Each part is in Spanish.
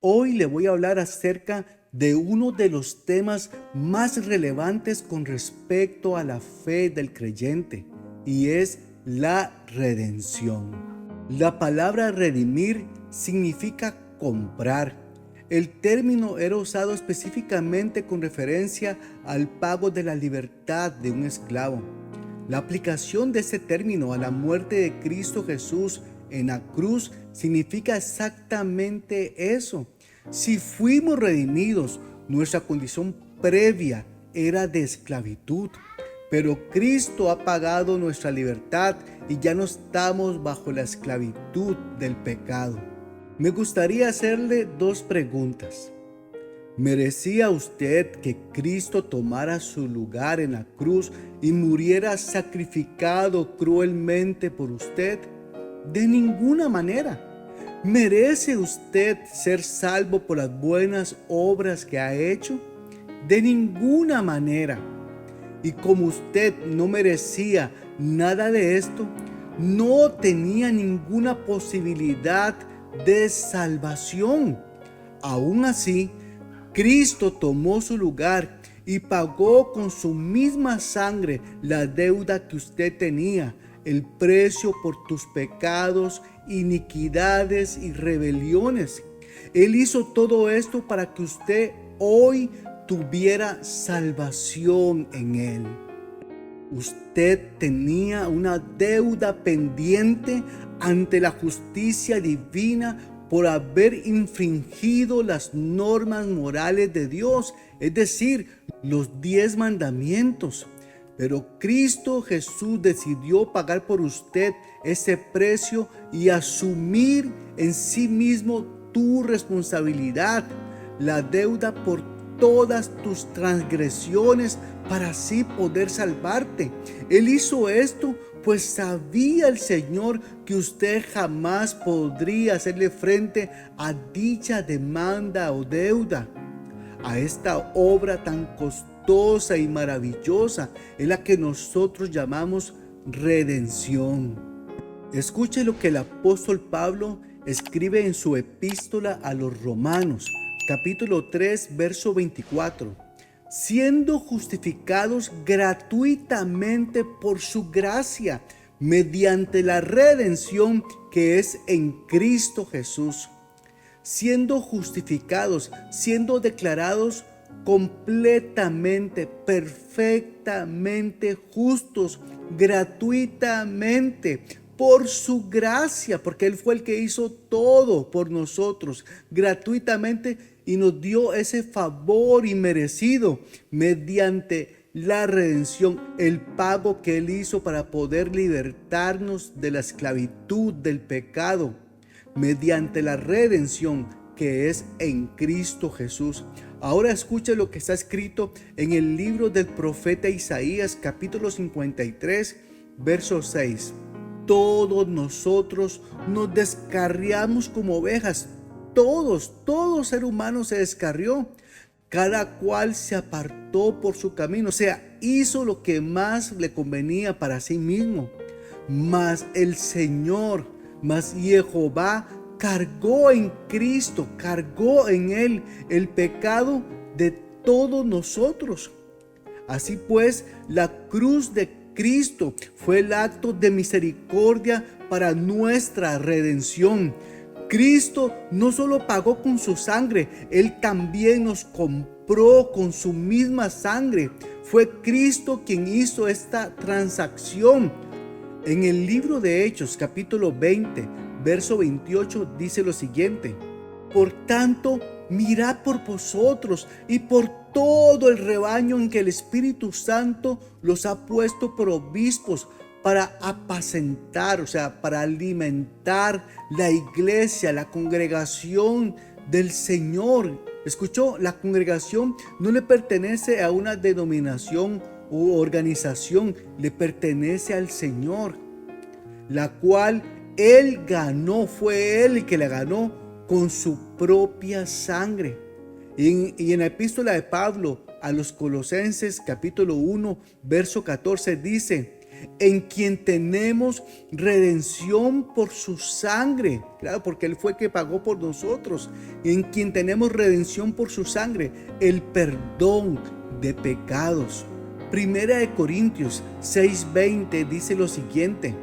Hoy le voy a hablar acerca de uno de los temas más relevantes con respecto a la fe del creyente, y es la redención. La palabra redimir significa comprar. El término era usado específicamente con referencia al pago de la libertad de un esclavo. La aplicación de este término a la muerte de Cristo Jesús en la cruz significa exactamente eso. Si fuimos redimidos, nuestra condición previa era de esclavitud, pero Cristo ha pagado nuestra libertad y ya no estamos bajo la esclavitud del pecado. Me gustaría hacerle dos preguntas. ¿Merecía usted que Cristo tomara su lugar en la cruz y muriera sacrificado cruelmente por usted? De ninguna manera. ¿Merece usted ser salvo por las buenas obras que ha hecho? De ninguna manera. Y como usted no merecía nada de esto, no tenía ninguna posibilidad de salvación. Aún así, Cristo tomó su lugar y pagó con su misma sangre la deuda que usted tenía, el precio por tus pecados, iniquidades y rebeliones. Él hizo todo esto para que usted hoy tuviera salvación en Él. Usted tenía una deuda pendiente ante la justicia divina por haber infringido las normas morales de Dios, es decir, los 10 mandamientos. Pero Cristo Jesús decidió pagar por usted ese precio y asumir en sí mismo tu responsabilidad, la deuda por todas tus transgresiones para así poder salvarte. Él hizo esto pues sabía el Señor que usted jamás podría hacerle frente a dicha demanda o deuda. A esta obra tan costosa y maravillosa es la que nosotros llamamos redención. Escuche lo que el apóstol Pablo escribe en su epístola a los Romanos, capítulo 3, verso 24. Siendo justificados gratuitamente por su gracia, mediante la redención que es en Cristo Jesús. Siendo justificados, siendo declarados completamente, perfectamente justos, gratuitamente, por su gracia, porque Él fue el que hizo todo por nosotros, gratuitamente, y nos dio ese favor inmerecido mediante la redención, el pago que Él hizo para poder libertarnos de la esclavitud del pecado, mediante la redención que es en Cristo Jesús. Ahora escuche lo que está escrito en el libro del profeta Isaías, capítulo 53, verso 6. Todos nosotros nos descarriamos como ovejas. Todo ser humano se descarrió. Cada cual se apartó por su camino, o sea, hizo lo que más le convenía para sí mismo. Mas el Señor, mas Jehová cargó en Cristo, cargó en Él el pecado de todos nosotros. Así pues, la cruz de Cristo fue el acto de misericordia para nuestra redención. Cristo no solo pagó con su sangre, Él también nos compró con su misma sangre. Fue Cristo quien hizo esta transacción. En el libro de Hechos, capítulo 20, verso 28, dice lo siguiente: por tanto, mirad por vosotros y por todo el rebaño en que el Espíritu Santo los ha puesto por obispos para apacentar, o sea, para alimentar la iglesia, la congregación del Señor. ¿Escuchó? La congregación no le pertenece a una denominación u organización, le pertenece al Señor, la cual Él ganó, fue Él el que la ganó con su propia sangre. Y en la epístola de Pablo a los Colosenses, capítulo 1, verso 14, dice: en quien tenemos redención por su sangre. Claro, porque Él fue el que pagó por nosotros. En quien tenemos redención por su sangre, el perdón de pecados. Primera de Corintios 6:20 dice lo siguiente: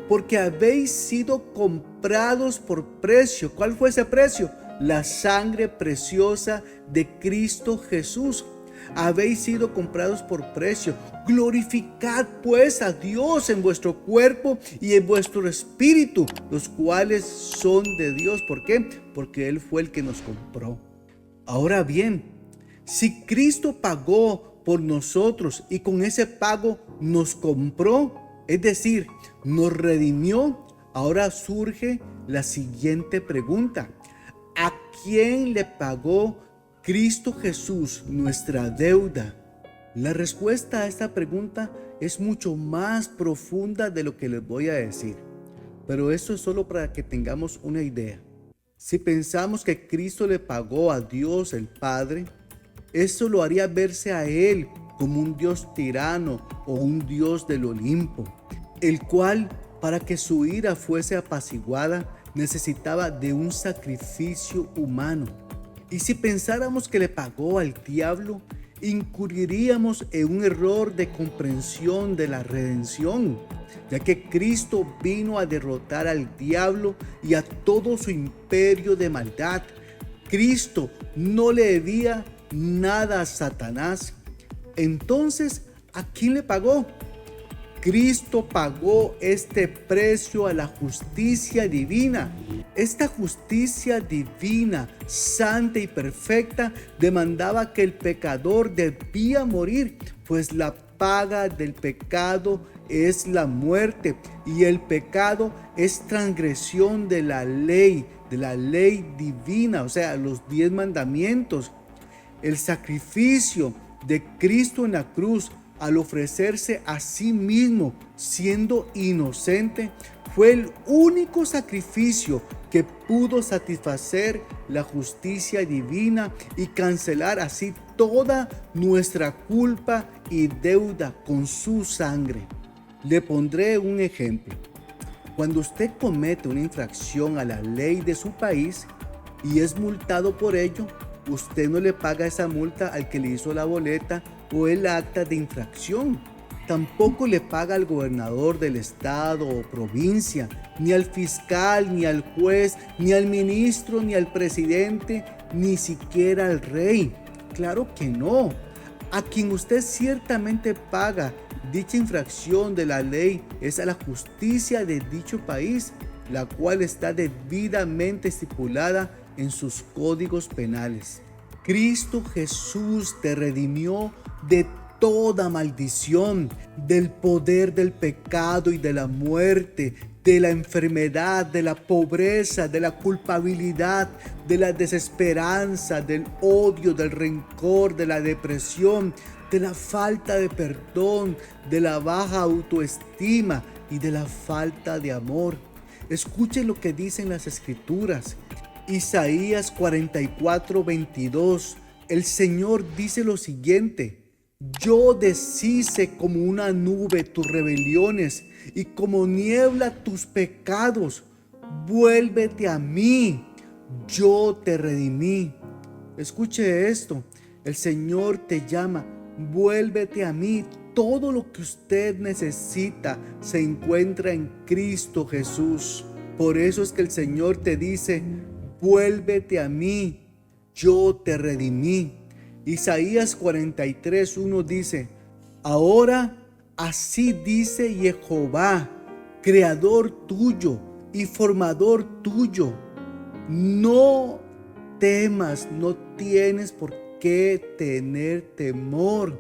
porque habéis sido comprados por precio. ¿Cuál fue ese precio? La sangre preciosa de Cristo Jesús. Habéis sido comprados por precio. Glorificad pues a Dios en vuestro cuerpo y en vuestro espíritu, los cuales son de Dios. ¿Por qué? Porque Él fue el que nos compró. Ahora bien, si Cristo pagó por nosotros y con ese pago nos compró, es decir, nos redimió, ahora surge la siguiente pregunta: ¿a quién le pagó Cristo Jesús nuestra deuda? La respuesta a esta pregunta es mucho más profunda de lo que les voy a decir, pero esto es solo para que tengamos una idea. Si pensamos que Cristo le pagó a Dios el Padre, eso lo haría verse a Él como un Dios tirano o un Dios del Olimpo, el cual, para que su ira fuese apaciguada, necesitaba de un sacrificio humano. Y si pensáramos que le pagó al diablo, incurriríamos en un error de comprensión de la redención, ya que Cristo vino a derrotar al diablo y a todo su imperio de maldad. Cristo no le debía nada a Satanás. Entonces, ¿a quién le pagó? Cristo pagó este precio a la justicia divina. Esta justicia divina, santa y perfecta, demandaba que el pecador debía morir, pues la paga del pecado es la muerte, y el pecado es transgresión de la ley divina, o sea, los 10 mandamientos. El sacrificio de Cristo en la cruz, al ofrecerse a sí mismo siendo inocente, fue el único sacrificio que pudo satisfacer la justicia divina y cancelar así toda nuestra culpa y deuda con su sangre. Le pondré un ejemplo. Cuando usted comete una infracción a la ley de su país y es multado por ello, usted no le paga esa multa al que le hizo la boleta o el acta de infracción. Tampoco le paga al gobernador del estado o provincia, ni al fiscal, ni al juez, ni al ministro, ni al presidente, ni siquiera al rey. Claro que no. A quien usted ciertamente paga dicha infracción de la ley es a la justicia de dicho país, la cual está debidamente estipulada en sus códigos penales. Cristo Jesús te redimió de toda maldición, del poder del pecado y de la muerte, de la enfermedad, de la pobreza, de la culpabilidad, de la desesperanza, del odio, del rencor, de la depresión, de la falta de perdón, de la baja autoestima y de la falta de amor. Escuchen lo que dicen las Escrituras. Isaías 44:22. El Señor dice lo siguiente: yo deshice como una nube tus rebeliones y como niebla tus pecados. Vuélvete a mí, yo te redimí. Escuche esto, el Señor te llama: vuélvete a mí. Todo lo que usted necesita se encuentra en Cristo Jesús. Por eso es que el Señor te dice: vuélvete a mí, yo te redimí. Isaías 43:1 dice: ahora así dice Jehová, creador tuyo y formador tuyo, no temas, no tienes por qué tener temor,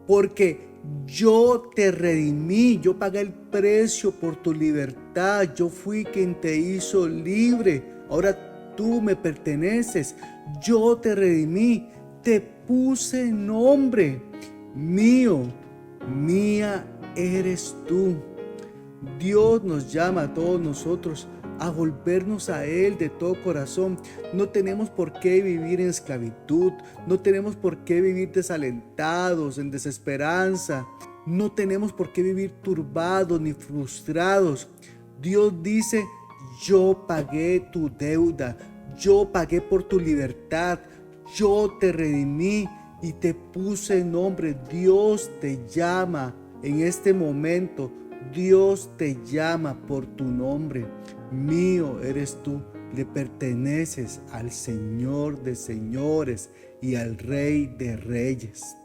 porque yo te redimí, yo pagué el precio por tu libertad, yo fui quien te hizo libre, ahora tú me perteneces, yo te redimí, te puse nombre, mío, mía eres tú. Dios nos llama a todos nosotros a volvernos a Él de todo corazón. No tenemos por qué vivir en esclavitud, no tenemos por qué vivir desalentados, en desesperanza. No tenemos por qué vivir turbados ni frustrados. Dios dice, yo pagué tu deuda, yo pagué por tu libertad, yo te redimí y te puse nombre. Dios te llama en este momento. Dios te llama por tu nombre. Mío eres tú. Le perteneces al Señor de señores y al Rey de reyes.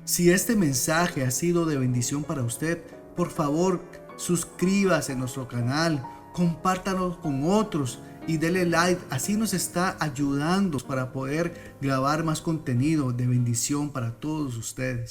Si este mensaje ha sido de bendición para usted, por favor, suscríbase a nuestro canal, compártalo con otros y dele like. Así nos está ayudando para poder grabar más contenido de bendición para todos ustedes.